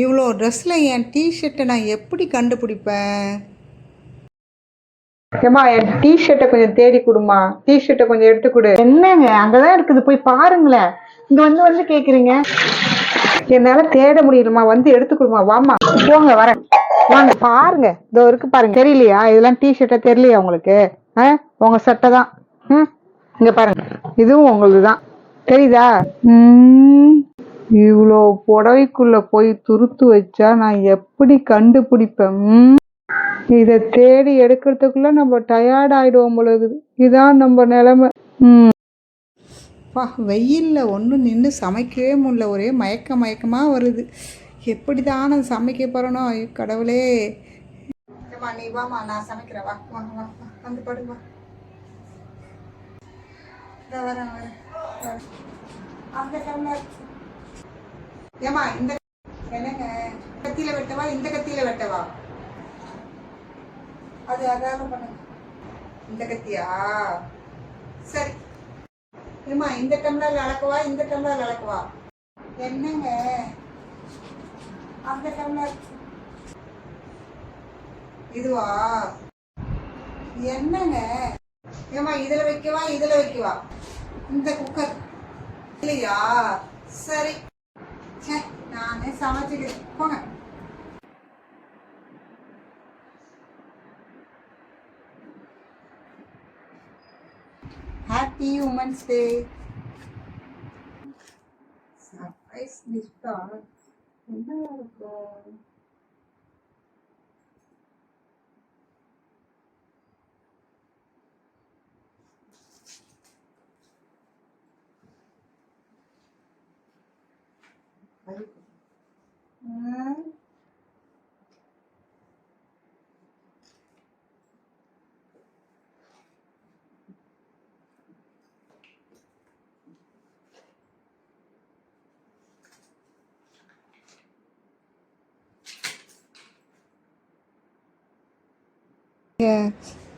இவ்வளோ ட்ரெஸ்ஸில் என் டிஷர்ட்டை நான் எப்படி கண்டுபிடிப்பேன்? ஏம்மா என் டிஷர்ட்டை கொஞ்சம் தேடி கொடுமா, டிஷர்ட்டை கொஞ்சம் எடுத்து கொடு. என்னங்க அங்கதான் இருக்குது, போய் பாருங்களேன். இங்க வந்து கேக்குறீங்க, என்னால தேட முடியலமா, வந்து எடுத்து கொடுமா. வாமா போங்க, வரேன் வாங்க. பாருங்க, இதோ இருக்கு பாருங்க. தெரியலையா? இதெல்லாம் டிஷர்ட்டை தெரியலையா உங்களுக்கு? உங்க சட்டை தான். இங்க பாருங்க, இதுவும் உங்களுதுதான். தெரியுதா? இவ்வளோ புடவைக்குள்ள போய் துருத்து வச்சா நான் எப்படி கண்டுபிடிப்பேன்? இதை தேடி எடுக்கிறதுக்குள்ள நம்ம டயர்ட் ஆயிடுவோம் பொழுது. இதான் நம்ம நிலைமை. வெயிலில் ஒன்றும் நின்று சமைக்கவே முடியல, ஒரே மயக்கமாக வருது. எப்படி தான் நான் சமைக்க போகிறேனோ? கடவுளே. நீ வாமா, நான் சமைக்கிறேன். வா வா வா, வந்து படுவா. வரேன் அந்த டம்ளர். ஏமா இந்த என்னங்க கத்தியில வெட்டவா, இந்த கத்தியில வெட்டவா? அது அதாவது பண்ணுங்க. இந்த கத்தியா? சரி. ஏமா இந்த டம்ளர் அளக்குவா, இந்த டம்ளர் அளக்குவா? என்னங்க அந்த டம்ளர் இதுவா? என்னங்க ஏமா இதுல வைக்கவா, இதுல வைக்கவா? இந்த குக்கர் இல்லையா? சரி, நானே சமைச்சுக்கிறேன், போங்க. Happy women's day. சர்ப்ரைஸ் கிஃப்டா என்ன இருக்கும்?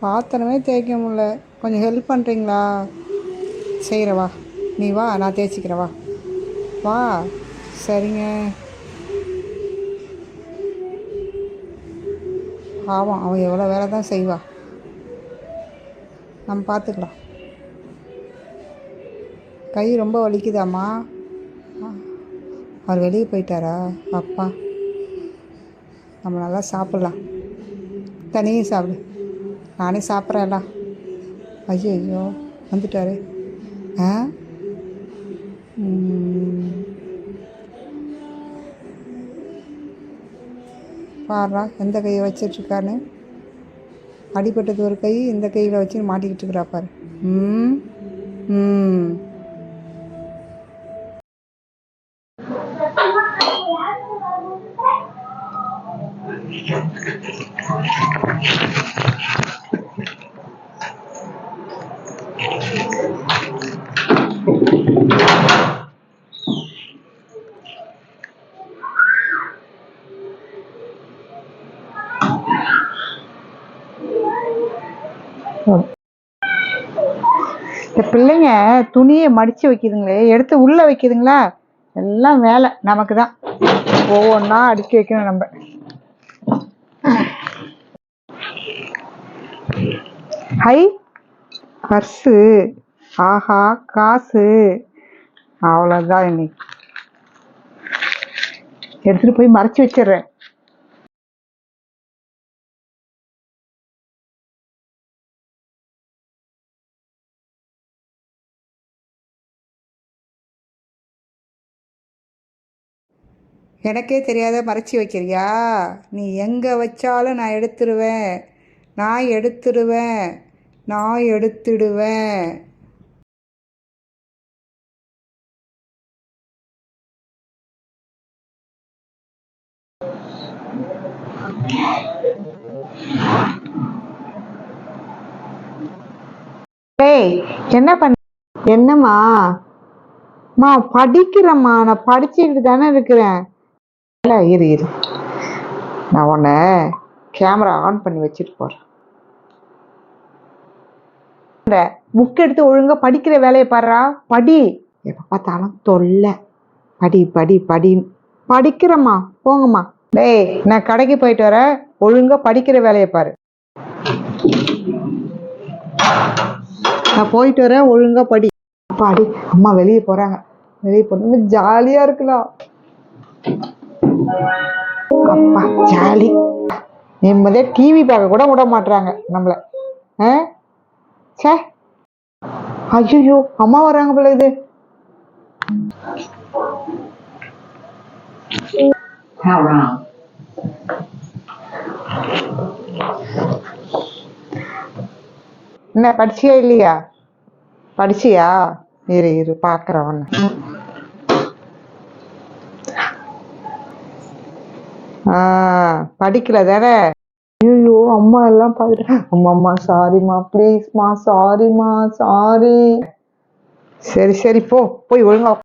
பாத்திரமே தேய்க்க முடியல, கொஞ்சம் ஹெல்ப் பண்ணுறீங்களா? செய்கிறவா, நீ வா, நான் தேய்ச்சிக்கிறவா. வா. சரிங்க. ஆமாம், அவன் எவ்வளோ வேலை தான் செய்வா, நம்ம பார்த்துக்கலாம். கை ரொம்ப வலிக்குதாம்மா? அவர் வெளியே போயிட்டாரா? அப்பா, நம்ம நல்லா சாப்பிட்லாம். தனியே சாப்பிடு, நானே சாப்பிட்றேன்ல. ஐயோ வந்துட்டாரு. பாடுறா எந்த கையை வச்சிட்ருக்கான்னு. அடிப்பட்டது ஒரு கை, இந்த கையில் வச்சு மாட்டிக்கிட்டு இருக்கிறா பாரு. இந்த பிள்ளைங்க துணியை மடிச்சு வைக்குதுங்களே, எடுத்து உள்ள வைக்குதுங்களா? எல்லாம் வேலை நமக்கு தான், ஒவ்வொன்றா அடுக்கி வைக்கணும் நம்ம. ஹை, பர்ஸு, ஆஹா காசு, அவ்வளோதான். இன்னைக்கு எடுத்துட்டு போய் மறைச்சு வச்சிடுறேன். எனக்கே தெரியாத மறைச்சி வைக்கிறியா? நீ எங்கே வச்சாலும் நான் எடுத்துடுவேன், நான் எடுத்துடுவேன், நான் எடுத்துடுவேன். என்ன பண்ண? என்னம்மா? படிக்கிறேம்மா, நான் படிச்சுக்கிட்டு தானே இருக்கிறேன். இரு இரு, நான் உன்னை கேமரா ஆன் பண்ணி வச்சுட்டு போறேன். புக் எடுத்து ஒழுங்கா படிக்கிற வேலையை பாடுறா. படி, எப்ப பார்த்தாலும் தொல்லை. படி படி படி. படிக்கிறேம்மா, போங்கம்மா. டேய், நான் கடைக்கு போயிட்டு வரேன், ஒழுங்கா படிக்கிற வேலையை பாரு. நான் போயிட்டு வரேன், ஒழுங்கா படி. அப்பாடி, அம்மா வெளியே போறாங்க. வெளியே போன ஜாலியா இருக்கலாம். அப்பா ஜாலி. நிம்மதியா டிவி பார்க்க கூட விட மாட்டாங்க நம்மள. சே, ஐயோ அம்மா வர்றாங்க போல இது. என்ன படிச்சியா இல்லையா? படிச்சியா? இரு இரு பாக்குறேன் ஒன்னு. படிக்கல தானே? ஐயோ அம்மா எல்லாம் பாத்துட்டு, அம்மா சாரிம்மா, ப்ளீஸ்மா, சாரிம்மா, சாரி. சரி சரி, போய் ஒழுங்கா